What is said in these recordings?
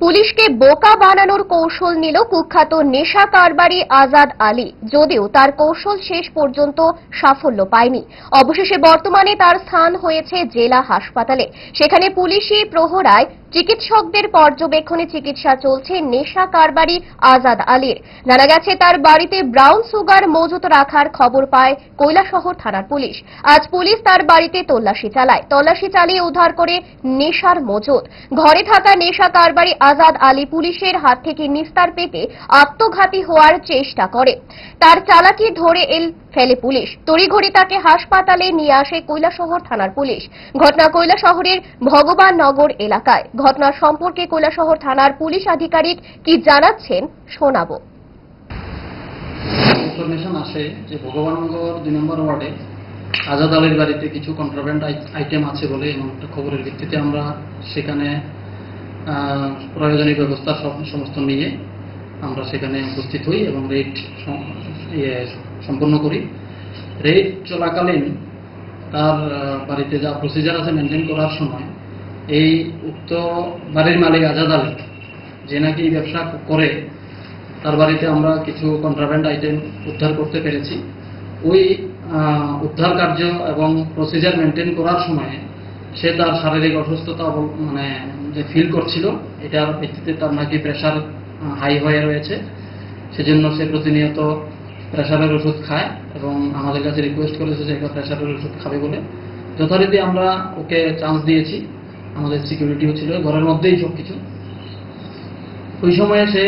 পুলিশকে বোকা বানানোর কৌশল নিল কুখ্যাত নেশা কারবারি আজাদ আলী। যদিও তার কৌশল শেষ পর্যন্ত সাফল্য পায়নি। অবশেষে বর্তমানে তার স্থান হয়েছে জেলা হাসপাতালে। সেখানে পুলিশি প্রহরায় চিকিৎসকদের পর্যবেক্ষণে চিকিৎসা চলছে নেশা কারবারি আজাদ আলীর। জানা গেছে, তার বাড়িতে ব্রাউন সুগার মজুত রাখার খবর পায় কৈলাসহর থানার পুলিশ। আজ পুলিশ তার বাড়িতে তল্লাশি চালায়। তল্লাশি চালিয়ে উদ্ধার করে নেশার মজুত। ঘরে থাকা নেশা কারবারি আজাদ আলী পুলিশের হাত থেকে নিস্তার পেতে আত্মঘাতী হওয়ার চেষ্টা করে। তার চালাকি ধরে ফেলে পুলিশ। তড়িঘড়ি তাকে হাসপাতালে নিয়ে আসে কৈলাসহর থানার পুলিশ। ঘটনা কৈলাসহরের ভগবাননগর এলাকায়। ঘটনার সম্পর্কে কৈলাসহর থানার পুলিশ আধিকারিক কি জানাচ্ছেন শোনাবো। ইনফরমেশন আসে যে ভগবাননগর 2 নম্বর ওয়ার্ডে আজাদ আলীর বাড়িতে কিছু কন্ট্রাব্যান্ড আইটেম আছে বলে এমন একটা খবরের ভিত্তিতে আমরা সেখানে প্রয়োজনীয় ব্যবস্থা সমস্ত নিয়ে আমরা সেখানে উপস্থিত হই এবং রেড সম্পন্ন করি। রেড চলাকালীন তার বাড়িতে যা প্রসিজার আছে মেনটেন করার সময় এই উক্ত বাড়ির মালিক আজাদ আলী, যে নাকি ব্যবসা করে, তার বাড়িতে আমরা কিছু কন্ট্রাব্যান্ড আইটেম উদ্ধার করতে পেরেছি। ওই উদ্ধার কার্য এবং প্রসিজার মেনটেন করার সময় সে তার শারীরিক অসুস্থতা যে ফিল করছিল, এটার ভিত্তিতে তার নাকি প্রেশার হাই হয়ে রয়েছে। সেজন্য সে প্রতিনিয়ত প্রেশারের ওষুধ খায় এবং আমাদের কাছে রিকোয়েস্ট করেছে যে একটা প্রেশারের ওষুধ খাবে বলে। যথারীতি আমরা ওকে চান্স দিয়েছি। আমাদের সিকিউরিটিও ছিল ঘরের মধ্যেই সবকিছু। ওই সময়ে সে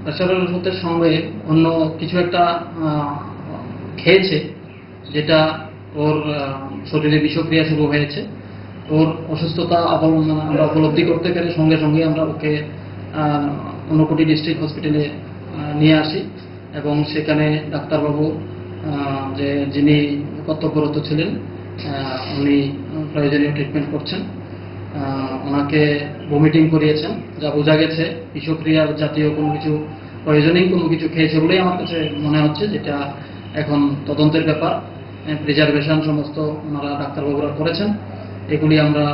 প্রেশারের ওষুধের সঙ্গে অন্য কিছু একটা খেয়েছে, যেটা ওর শরীরে বিষক্রিয়া শুরু হয়েছে। ওর অসুস্থতা আমরা উপলব্ধি করতে পেরে সঙ্গে সঙ্গে আমরা ওকে ঊনকোটি ডিস্ট্রিক্ট হসপিটালে নিয়ে আসি এবং সেখানে ডাক্তারবাবু যিনি কর্তব্যরত ছিলেন উনি প্রয়োজনীয় ট্রিটমেন্ট করছেন। ওনাকে ভমিটিং করিয়েছেন, যা বোঝা গেছে বিষক্রিয়ার জাতীয় কোনো কিছু প্রয়োজনীয় কোনো কিছু খেয়েছে বলেই আমার কাছে মনে হচ্ছে, যেটা এখন তদন্তের ব্যাপার। প্রিজার্ভেশন সমস্ত ওনারা ডাক্তারবাবুরা করেছেন। এগুলি আমরা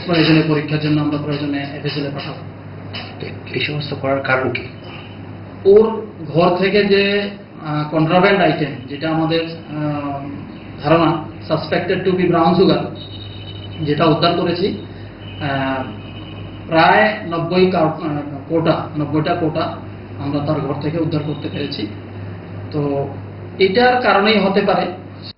প্রয়োজনীয় পরীক্ষার জন্য আমরা প্রয়োজনে এফএসএল পাঠাবো। এই সমস্ত করার কারণ কি? ওর ঘর থেকে যে কন্ট্রাব্যান্ড আইটেম, যেটা আমাদের ধারণা suspected to be brown sugar, যেটা উদ্ধার করেছি, প্রায় 90টা কোটা আমরা তার ঘর থেকে উদ্ধার করতে পেরেছি। তো এটার কারণেই হতে পারে